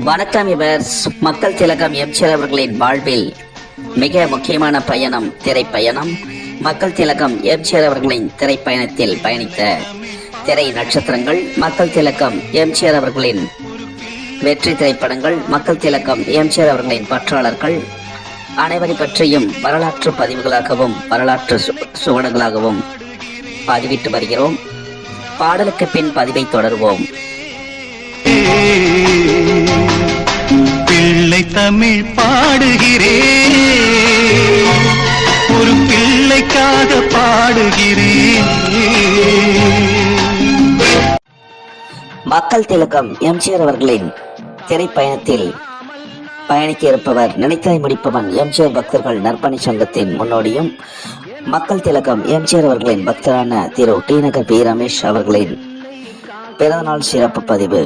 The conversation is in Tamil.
வணக்கம் இவர்ஸ். மக்கள் திலகம் எம்ஜிஆர் அவர்களின் வாழ்வில் மிக முக்கியமான பயணம் திரைப்பயணம். மக்கள் திலகம் எம்ஜிஆர் அவர்களின் திரைப்பயணத்தில் பயணித்த திரை நட்சத்திரங்கள், மக்கள் திலகம் எம்ஜிஆர் அவர்களின் வெற்றி திரைப்படங்கள், மக்கள் திலகம் எம்ஜிஆர் அவர்களின் பற்றாளர்கள் அனைவரை பற்றியும் வரலாற்று பதிவுகளாகவும் வரலாற்று சுவடுகளாகவும் பதிவிட்டு வருகிறோம். பாடலுக்கு பின் பதிவை தொடர்வோம். பிள்ளை தமிழ் பாடுகிறேன், ஒரு பிள்ளைக்காக பாடுகிறேன். மக்கள் திலகம் எம்ஜிஆர் அவர்களின் திரைப்பயணத்தில் பயணிக்க இருப்பவர் நினைத்ததை முடிப்பவன் எம்ஜிஆர் பக்தர்கள் நற்பணி சங்கத்தின் முன்னோடியும் மக்கள் திலகம் எம்ஜிஆர் அவர்களின் பக்தரான திரு டி நகர் பி ரமேஷ் அவர்களின் பிறந்தநாள் சிறப்பு பதிவு.